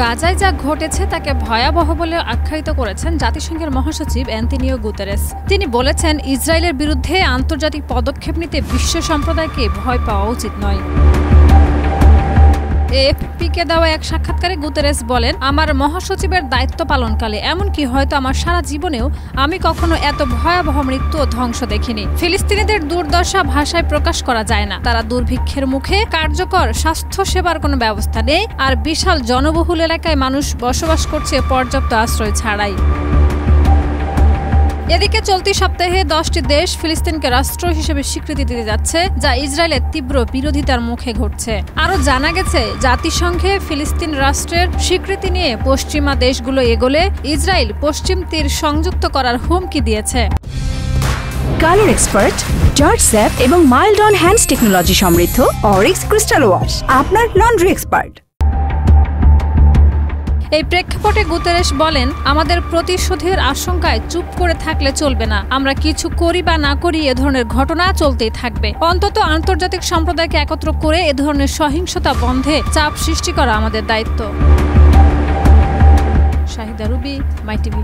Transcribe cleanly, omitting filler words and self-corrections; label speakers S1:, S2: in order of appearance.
S1: গাজায় যা ঘটেছে তাকে ভয়াবহ বলে আখ্যায়িত করেছেন জাতিসংঘের মহাসচিব অ্যান্তোনিও গুতেরেস। তিনি বলেছেন, ইসরায়েলের বিরুদ্ধে আন্তর্জাতিক পদক্ষেপ নিতে বিশ্ব সম্প্রদায়কে ভয় পাওয়া উচিত নয়। এএফপিকে দেওয়া এক সাক্ষাৎকারে গুতেরেস বলেন, আমার মহাসচিবের দায়িত্ব পালনকালে এমনকি হয়তো আমার সারা জীবনেও আমি কখনো এত ভয়াবহ মৃত্যু ও ধ্বংস দেখিনি। ফিলিস্তিনিদের দুর্দশা ভাষায় প্রকাশ করা যায় না। তারা দুর্ভিক্ষের মুখে, কার্যকর স্বাস্থ্য সেবার কোনো ব্যবস্থা নেই, আর বিশাল জনবহুল এলাকায় মানুষ বসবাস করছে পর্যাপ্ত আশ্রয় ছাড়াই। এদিকে চলতি সপ্তাহে 10টি দেশ ফিলিস্তিনকে রাষ্ট্র হিসেবে স্বীকৃতি দিতে যাচ্ছে, যা ইসরায়েলের তীব্র বিরোধিতার মুখে ঘটছে। আরও জানা গেছে, জাতিসংঘে ফিলিস্তিন রাষ্ট্রের স্বীকৃতি নিয়ে পশ্চিমা দেশগুলো এগোলে ইসরায়েল পশ্চিম তীর সংযুক্ত করার হুমকি দিয়েছে।
S2: কালার এক্সপার্ট, জর্জ স্যাপ এবং মাইল্ড অন হ্যান্ডস টেকনোলজি সমৃদ্ধ অরিক্স ক্রিস্টাল ওয়াশ আপনার লন্ড্রি এক্সপার্ট।
S1: এই প্রেক্ষাপটে গুতেরেস বলেন, আমাদের প্রতিশোধের আশঙ্কায় চুপ করে থাকলে চলবে না। আমরা কিছু করি বা না করি এ ধরনের ঘটনা চলতেই থাকবে। অন্তত আন্তর্জাতিক সম্প্রদায়কে একত্র করে এ ধরনের সহিংসতা বন্ধে চাপ সৃষ্টি করা আমাদের দায়িত্ব। শাহিদা রুবি, মাই টিভি।